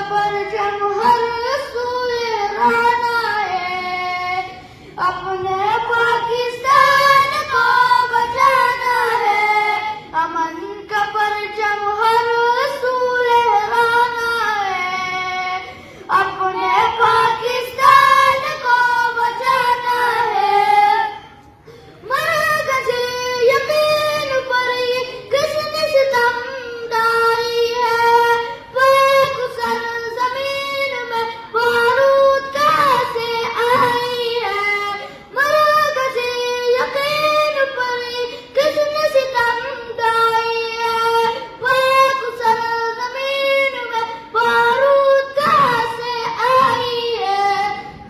परचम हर सू लहराना है, अपने पाकिस्तान को बचाना है। अमन का परचम हर सू लहराना है, अपने पाकिस्तान को बचाना है। मर गए यकीन पर ये किसने सितमदारी है, बेगुसर जमीन में बारूद कैसे आई है। मर गए यकीन पर ये किसने सितमदारी है, बेगुसर जमीन में बारूद कैसे आई है।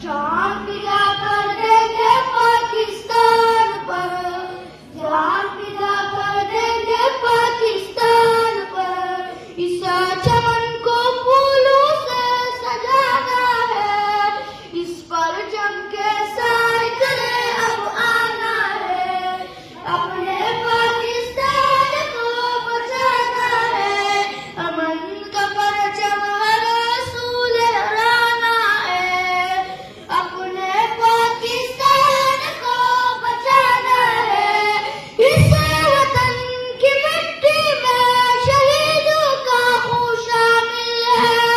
जान पिला कर देंगे पाकिस्तान पर, जान पिला कर देंगे पाकिस्तान पर। इस चमन को फूलों से सजाना है, इस पर चमके साइकिले अब आना है, अपने पाकिस्तान को बचाना है। अमन का परचम हर सू लहराना है, अपने पाकिस्तान को बचाना है। इस वतन की मिट्टी में शहीदों का खून शामिल है,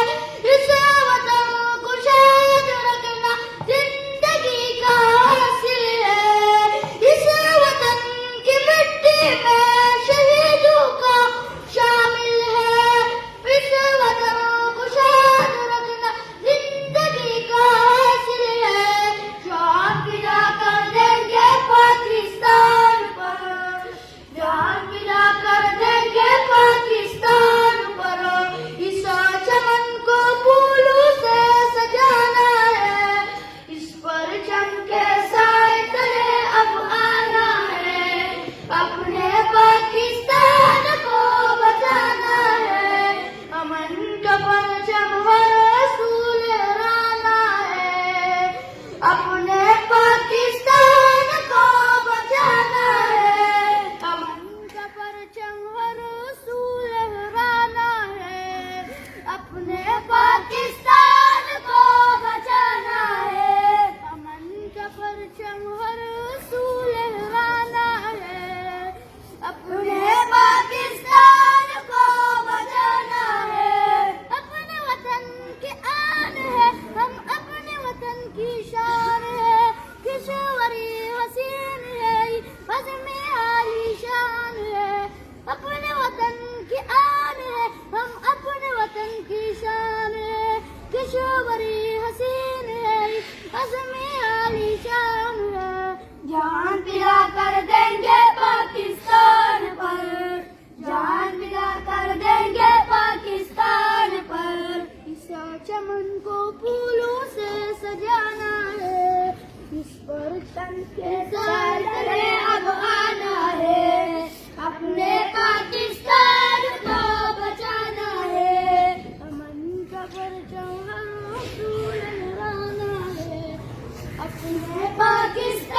इस वतन को शाद रखना जिंदगी का हासिल है। इस वतन की मिट्टी में शहीदों का शामिल है, इस वतन को शाद रखना जिंदगी का हासिल है। जान पिला कर देंगे पाकिस्तान पर, जान पिला कर देंगे पाकिस्तान पर। इस चमन को फूलों से सजाना है, इस पर चमके साइकिले अब आना है, अपने पाकिस्तान को बचाना है। अमन का परचम हर सू लहराना है, अपने पाकिस्तान को बचाना है। अमन का परचम हर सू लहराना है, अपने पाकिस्तान को बचाना है। अमन का परचम हर सू लहराना है, अपने पाकिस्तान को बचाना है। अपने वतन की आन है, हम अपने वतन की शान है। किशोरी हसीन है, बज़्म आली शान है। अपने वतन की आन है, हम अपने वतन की शान है। किशोरी हसीन है, बज़्म आली शान है। जान पिला कर देंगे पाकिस्तान पर, जान पिला कर देंगे पाकिस्तान पर। इस चमन को फूलों से सजाना है, इस पर चमके साइकिले अब आना है, अपने पाकिस्तान को बचाना है। अमन का परचम हर सू लहराना है, अपने पाकिस्तान